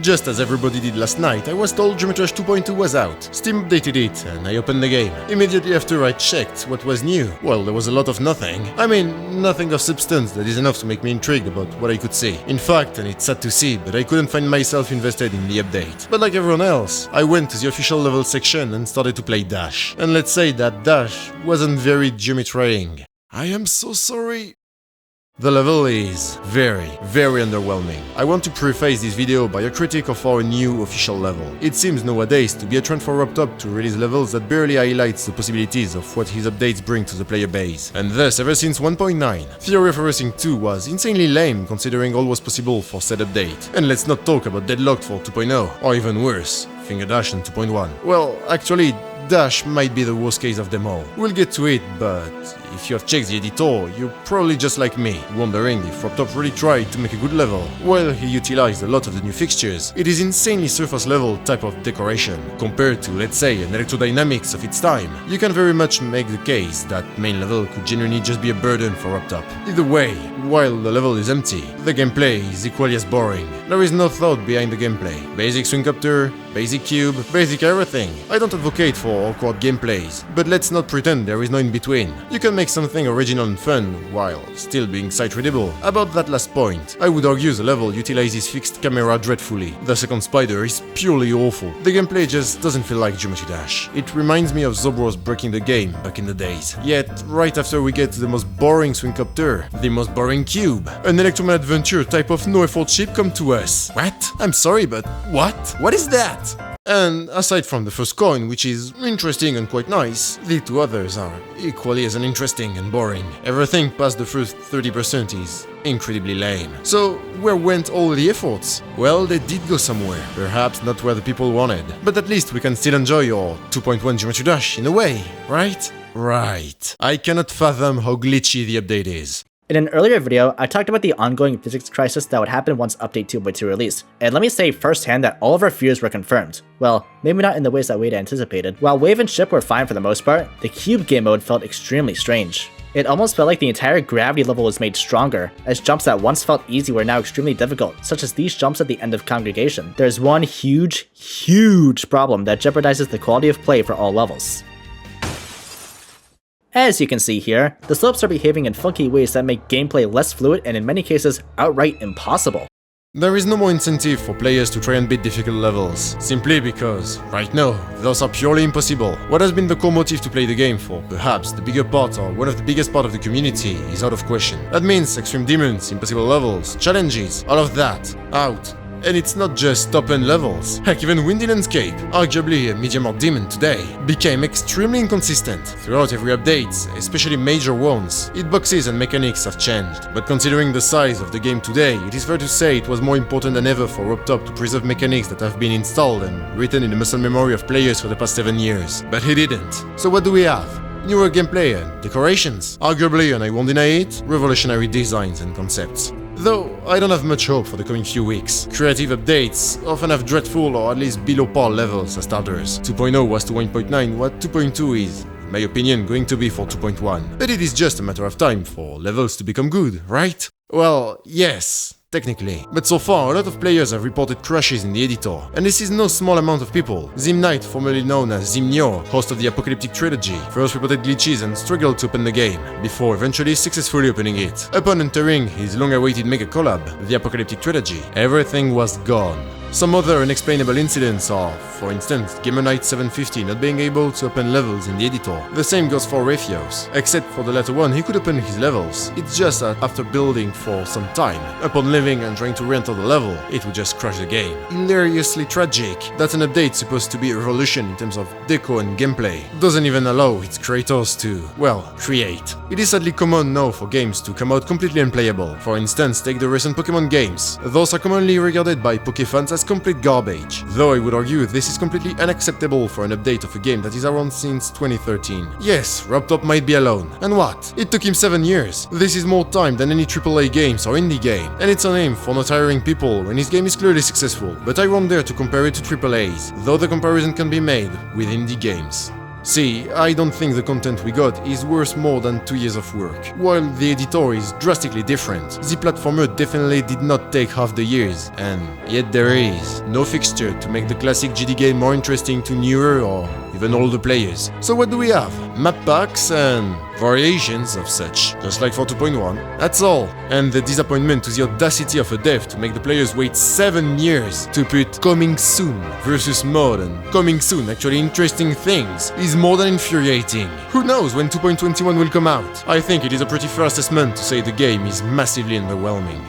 Just as everybody did last night, I was told geometrydash 2.2 was out. Steam updated it, and I opened the game. Immediately after I checked what was new. Well, there was a lot of nothing. I mean, nothing of substance that is enough to make me intrigued about what I could see. In fact, and it's sad to see, but I couldn't find myself invested in the update. But like everyone else, I went to the official level section and started to play Dash. And let's say that Dash wasn't very geometrying. I am so sorry. The level is very underwhelming. I want to preface this video by a critique of our new official level. It seems nowadays to be a trend for Robtop to release levels that barely highlights the possibilities of what his updates bring to the player base. And thus, ever since 1.9, Theory of Everything 2 was insanely lame considering all was possible for said update. And let's not talk about Deadlocked for 2.0, or even worse, Finger Dash in 2.1. Well, actually, Dash might be the worst case of them all. We'll get to it, but if you have checked the editor, you're probably just like me, wondering if Robtop really tried to make a good level. While he utilized a lot of the new fixtures, it is insanely surface level type of decoration. Compared to, let's say, an electrodynamics of its time, you can very much make the case that main level could genuinely just be a burden for Robtop. Either way, while the level is empty, the gameplay is equally as boring. There is no thought behind the gameplay. Basic swing copter, basic cube, basic everything. I don't advocate for awkward gameplays, but let's not pretend there is no in-between. You can make something original and fun, while still being sight-readable. About that last point, I would argue the level utilizes fixed camera dreadfully. The second spider is purely awful. The gameplay just doesn't feel like Geometry Dash. It reminds me of Zobros breaking the game back in the days. Yet, right after we get to the most boring swing copter, the most boring cube, an Electroman Adventure type of no-effort ship come to us. What? I'm sorry, but what? What is that? And aside from the first coin, which is interesting and quite nice, the two others are equally as uninteresting and boring. Everything past the first 30% is incredibly lame. So, where went all the efforts? Well, they did go somewhere. Perhaps not where the people wanted. But at least we can still enjoy your 2.1 Geometry Dash in a way, right? Right. I cannot fathom how glitchy the update is. In an earlier video, I talked about the ongoing physics crisis that would happen once Update 2.2 released, and let me say firsthand that all of our fears were confirmed. Well, maybe not in the ways that we'd anticipated. While Wave and Ship were fine for the most part, the Cube game mode felt extremely strange. It almost felt like the entire gravity level was made stronger, as jumps that once felt easy were now extremely difficult, such as these jumps at the end of Congregation. There's one huge problem that jeopardizes the quality of play for all levels. As you can see here, the slopes are behaving in funky ways that make gameplay less fluid and in many cases outright impossible. There is no more incentive for players to try and beat difficult levels, simply because, right now, those are purely impossible. What has been the core motive to play the game for perhaps the bigger part or one of the biggest part of the community is out of question. That means extreme demons, impossible levels, challenges, all of that, out. And it's not just top-end levels. Heck, even Windy Landscape, arguably a medium-art demon today, became extremely inconsistent. Throughout every update, especially major ones, hitboxes and mechanics have changed. But considering the size of the game today, it is fair to say it was more important than ever for Robtop to preserve mechanics that have been installed and written in the muscle memory of players for the past 7 years. But he didn't. So what do we have? Newer gameplay and decorations. Arguably, and I won't deny it, revolutionary designs and concepts. Though, I don't have much hope for the coming few weeks. Creative updates often have dreadful or at least below par levels as starters. 2.0 was to 1.9 what 2.2 is, in my opinion, going to be for 2.1. But it is just a matter of time for levels to become good, right? Well, yes. Technically. But so far, a lot of players have reported crashes in the editor, and this is no small amount of people. Zim Knight, formerly known as Zimnio, host of the Apocalyptic Trilogy, first reported glitches and struggled to open the game, before eventually successfully opening it. Upon entering his long-awaited mega collab, the Apocalyptic Trilogy, everything was gone. Some other unexplainable incidents are, for instance, GamerKnight 750 not being able to open levels in the editor. The same goes for Raphios. Except for the latter one, he could open his levels. It's just that after building for some time, upon leaving and trying to re-enter the level, it would just crash the game. Hilariously tragic. That's an update supposed to be a revolution in terms of deco and gameplay. Doesn't even allow its creators to, well, create. It is sadly common now for games to come out completely unplayable. For instance, take the recent Pokemon games. Those are commonly regarded by Pokefans as complete garbage. Though I would argue this is completely unacceptable for an update of a game that is around since 2013. Yes, Robtop might be alone. And what? It took him 7 years. This is more time than any AAA games or indie game. And it's on him for not hiring people when his game is clearly successful. But I won't dare to compare it to AAAs, though the comparison can be made with indie games. See, I don't think the content we got is worth more than 2 years of work. While the editor is drastically different, the platformer definitely did not take half the years, and yet there is no fixture to make the classic GD game more interesting to newer or even older players. So what do we have? Map packs and variations of such, just like for 2.1. That's all. And the disappointment to the audacity of a dev to make the players wait 7 years to put coming soon versus mod and coming soon actually interesting things is more than infuriating. Who knows when 2.21 will come out? I think it is a pretty fair assessment to say the game is massively underwhelming.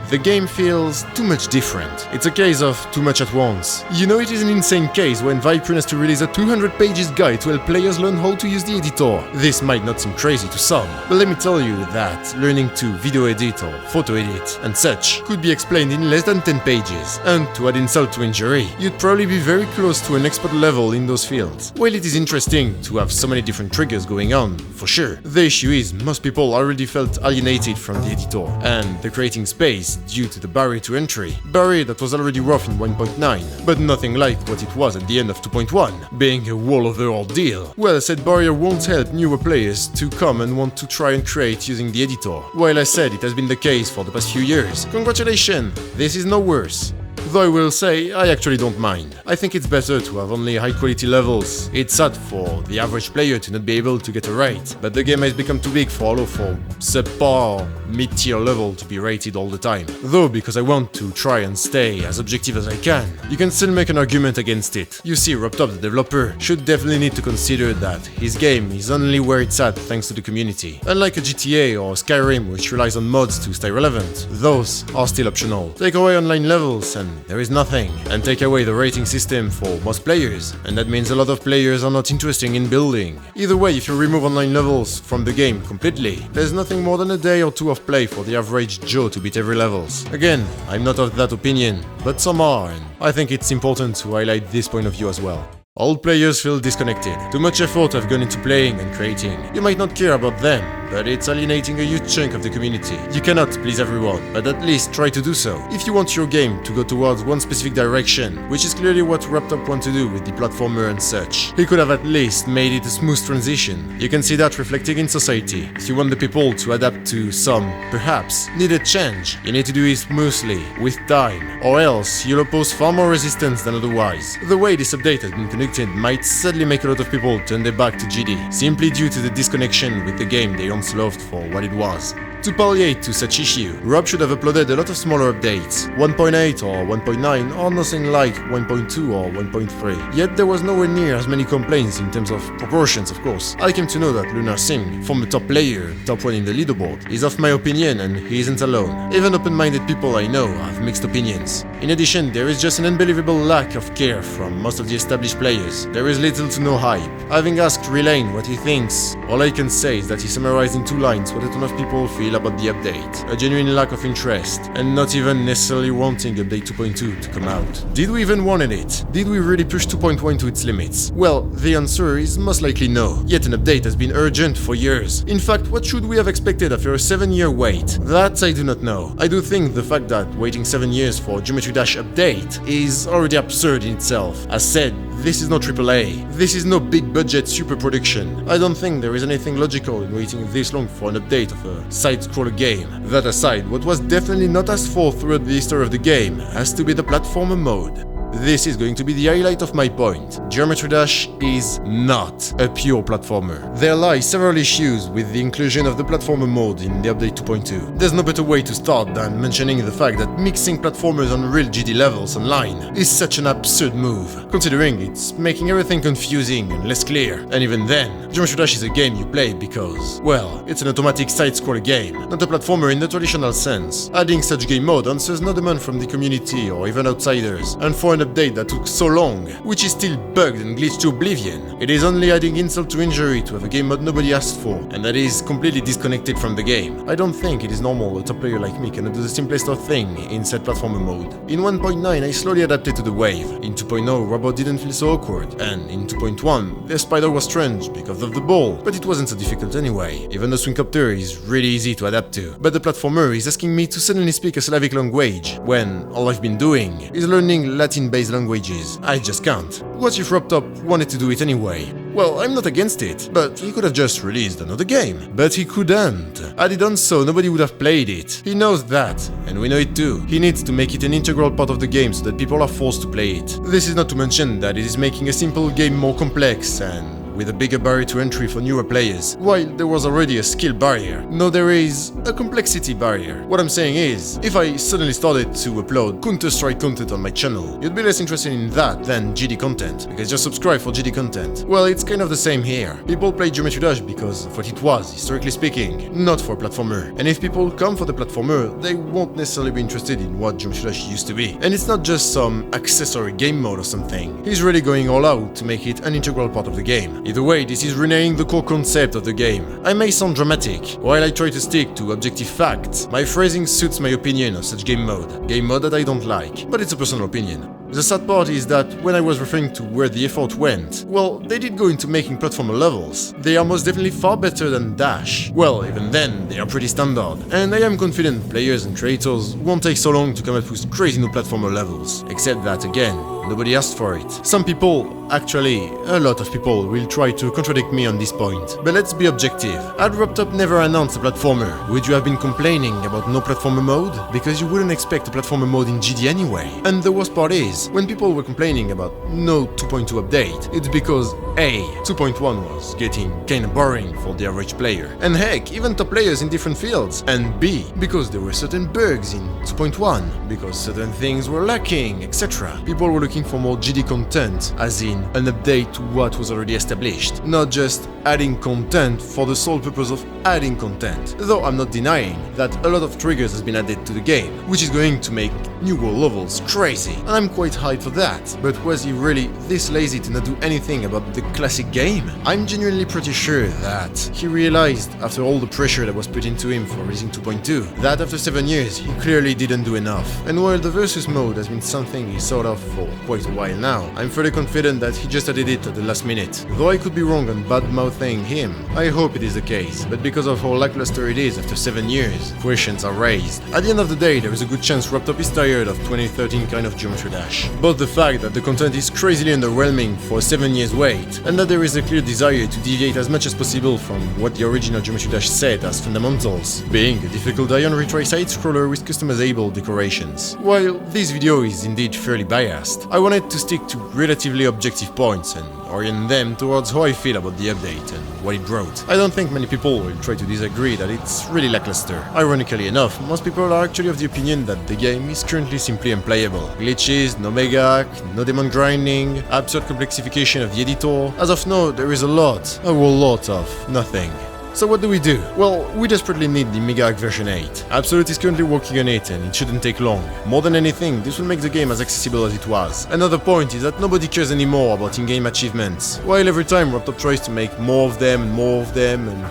The game feels too much different. It's a case of too much at once. You know, it is an insane case when Viprin has to release a 200 pages guide to help players learn how to use the editor. This might not seem crazy to some, but let me tell you that learning to video edit or photo edit and such could be explained in less than 10 pages. And to add insult to injury, you'd probably be very close to an expert level in those fields. While it is interesting to have so many different triggers going on, for sure, the issue is most people already felt alienated from the editor, and the creating space due to the barrier to entry. Barrier that was already rough in 1.9, but nothing like what it was at the end of 2.1, being a wall of the ordeal. Well, said barrier won't help newer players to come and want to try and create using the editor. While I said it has been the case for the past few years, congratulations, this is no worse. Though I will say, I actually don't mind. I think it's better to have only high quality levels. It's sad for the average player to not be able to get a rate, but the game has become too big for subpar, mid-tier level to be rated all the time. Though, because I want to try and stay as objective as I can, you can still make an argument against it. You see, Robtop, the developer, should definitely need to consider that his game is only where it's at thanks to the community. Unlike a GTA or Skyrim, which relies on mods to stay relevant, those are still optional. Take away online levels and there is nothing, and take away the rating system for most players, and that means a lot of players are not interested in building. Either way, if you remove online levels from the game completely, there's nothing more than a day or two of play for the average Joe to beat every levels. Again, I'm not of that opinion, but some are, and I think it's important to highlight this point of view as well. All players feel disconnected. Too much effort have gone into playing and creating. You might not care about them, but it's alienating a huge chunk of the community. You cannot please everyone, but at least try to do so. If you want your game to go towards one specific direction, which is clearly what Robtop want to do with the platformer and such, he could have at least made it a smooth transition. You can see that reflecting in society. If you want the people to adapt to some, perhaps, needed change, you need to do it smoothly, with time, or else you'll oppose far more resistance than otherwise. The way this update has been connected might sadly make a lot of people turn their back to GD, simply due to the disconnection with the game they once loved for what it was. To palliate to such issue, Rob should have uploaded a lot of smaller updates, 1.8 or 1.9 or nothing like 1.2 or 1.3. Yet there was nowhere near as many complaints in terms of proportions, of course. I came to know that Lunar Singh, former top player, top 1 in the leaderboard, is of my opinion and he isn't alone. Even open-minded people I know have mixed opinions. In addition, there is just an unbelievable lack of care from most of the established players. There is little to no hype. Having asked Relane what he thinks, all I can say is that he summarized in 2 lines what a ton of people feel about the update. A genuine lack of interest, and not even necessarily wanting update 2.2 to come out. Did we even want it? Did we really push 2.1 to its limits? Well, the answer is most likely no. Yet an update has been urgent for years. In fact, what should we have expected after a 7-year wait? That I do not know. I do think the fact that waiting 7 years for geometrydash update is already absurd in itself. As said, this is no AAA. This is no big budget super production. I don't think there is anything logical in waiting this long for an update of a side-scroller game. That aside, what was definitely not asked for throughout the history of the game has to be the platformer mode. This is going to be the highlight of my point. geometrydash is not a pure platformer. There lie several issues with the inclusion of the platformer mode in the update 2.2. There's no better way to start than mentioning the fact that mixing platformers on real GD levels online is such an absurd move, considering it's making everything confusing and less clear. And even then, geometrydash is a game you play because, well, it's an automatic side-scroller game, not a platformer in the traditional sense. Adding such game mode answers no demand from the community or even outsiders, and for an update that took so long, which is still bugged and glitched to oblivion, it is only adding insult to injury to have a game mode nobody asked for, and that is completely disconnected from the game. I don't think it is normal a top player like me cannot do the simplest of thing in said platformer mode. In 1.9 I slowly adapted to the wave, in 2.0 robot didn't feel so awkward, and in 2.1 the spider was strange because of the ball, but it wasn't so difficult anyway. Even the swingcopter is really easy to adapt to, but the platformer is asking me to suddenly speak a Slavic language, when all I've been doing is learning Latin-based languages. I just can't. What if Robtop wanted to do it anyway? Well, I'm not against it, but he could have just released another game. But he couldn't. Had he done so, nobody would have played it. He knows that, and we know it too. He needs to make it an integral part of the game so that people are forced to play it. This is not to mention that it is making a simple game more complex and with a bigger barrier to entry for newer players, while there was already a skill barrier. Now there is a complexity barrier. What I'm saying is, if I suddenly started to upload Counter-Strike content on my channel, you'd be less interested in that than GD content, because you're subscribed for GD content. Well, it's kind of the same here. People play Geometry Dash because of what it was, historically speaking, not for a platformer. And if people come for the platformer, they won't necessarily be interested in what Geometry Dash used to be. And it's not just some accessory game mode or something. He's really going all out to make it an integral part of the game. Either way, this is reneging the core concept of the game. I may sound dramatic, while I try to stick to objective facts. My phrasing suits my opinion of such game mode that I don't like, but it's a personal opinion. The sad part is that when I was referring to where the effort went, well, they did go into making platformer levels. They are most definitely far better than Dash. Well, even then, they are pretty standard, and I am confident players and creators won't take so long to come up with crazy new platformer levels. Except that, again, nobody asked for it. Some people, actually, a lot of people, will try to contradict me on this point. But let's be objective. Had Robtop never announced a platformer, would you have been complaining about no platformer mode? Because you wouldn't expect a platformer mode in GD anyway. And the worst part is, when people were complaining about no 2.2 update, it's because A, 2.1 was getting kinda boring for the average player, and heck, even top players in different fields, and B, because there were certain bugs in 2.1, because certain things were lacking, etc. People were looking for more GD content, as in an update to what was already established, not just adding content for the sole purpose of adding content. Though I'm not denying that a lot of triggers has been added to the game, which is going to make new world levels crazy, and I'm quite hyped for that. But was he really this lazy to not do anything about the classic game? I'm genuinely pretty sure that he realized, after all the pressure that was put into him for releasing 2.2, that after 7 years he clearly didn't do enough. And while the versus mode has been something he thought of for quite a while now, I'm fairly confident that he just added it at the last minute. Though I could be wrong on bad-mouthing him, I hope it is the case, but because of how lackluster it is after 7 years, questions are raised. At the end of the day, there is a good chance Robtop is tired of 2013 kind of Geometry Dash. Both the fact that the content is crazily underwhelming for a 7 years wait, and that there is a clear desire to deviate as much as possible from what the original Geometry Dash set as fundamentals, being a difficult iron retry side-scroller with customizable decorations. While this video is indeed fairly biased, I wanted to stick to relatively objective points and orient them towards how I feel about the update and what it brought. I don't think many people will try to disagree that it's really lackluster. Ironically enough, most people are actually of the opinion that the game is currently simply unplayable. Glitches, no mega hack, no demon grinding, absurd complexification of the editor. As of now, there is a whole lot of nothing. So what do? Well, we desperately need the Mega Hack version 8. Absolute is currently working on it and it shouldn't take long. More than anything, this will make the game as accessible as it was. Another point is that nobody cares anymore about in-game achievements. While every time Robtop tries to make more of them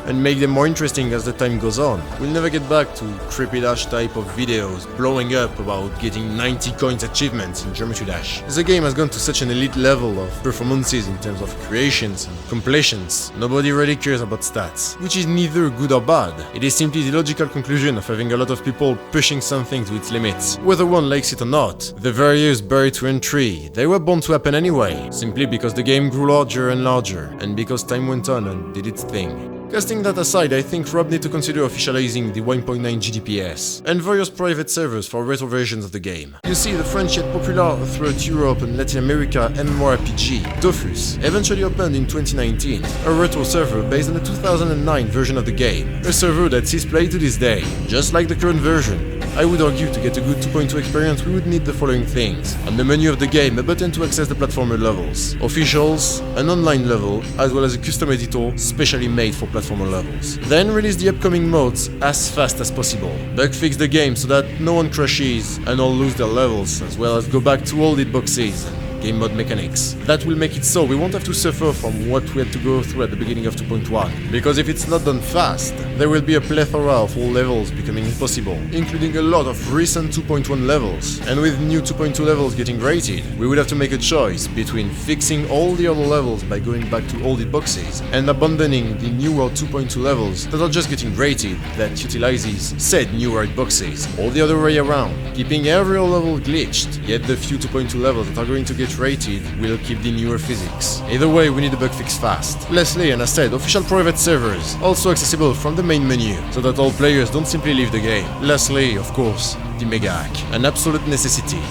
and make them more interesting as the time goes on, we'll never get back to creepy Dash type of videos blowing up about getting 90 coins achievements in Geometry Dash. The game has gone to such an elite level of performances in terms of creations and completions. Nobody really cares about stats, which is neither good or bad. It is simply the logical conclusion of having a lot of people pushing something to its limits. Whether one likes it or not, the various barrier to entry, they were bound to happen anyway, simply because the game grew larger and larger, and because time went on and did its thing. Casting that aside, I think Rob need to consider officializing the 1.9 GDPS and various private servers for retro versions of the game. You see, the French yet popular throughout Europe and Latin America MMORPG, Dofus, eventually opened in 2019, a retro server based on the 2009 version of the game, a server that sees play to this day, just like the current version. I would argue to get a good 2.2 experience we would need the following things. On the menu of the game, a button to access the platformer levels, officials, an online level, as well as a custom editor specially made for platformer levels. Then release the upcoming modes as fast as possible. Bug fix the game so that no one crashes and all lose their levels, as well as go back to all hitboxes and game mode mechanics. That will make it so we won't have to suffer from what we had to go through at the beginning of 2.1, because if it's not done fast, there will be a plethora of old levels becoming impossible, including a lot of recent 2.1 levels, and with new 2.2 levels getting rated, we would have to make a choice between fixing all the other levels by going back to old hitboxes, and abandoning the newer 2.2 levels that are just getting rated that utilizes said newer hitboxes, or the other way around, keeping every level glitched, yet the few 2.2 levels that are going to get rated will keep the newer physics. Either way, we need a bug fix fast. Lastly, and as said, official private servers, also accessible from the main menu, so that all players don't simply leave the game. Lastly, of course, the mega hack, an absolute necessity.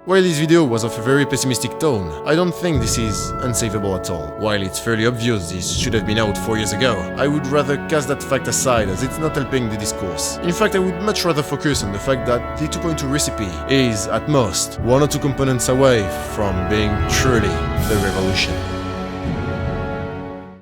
While this video was of a very pessimistic tone, I don't think this is unsavable at all. While it's fairly obvious this should have been out 4 years ago, I would rather cast that fact aside as it's not helping the discourse. In fact, I would much rather focus on the fact that the 2.2 recipe is, at most, 1 or 2 components away from being truly the revolution.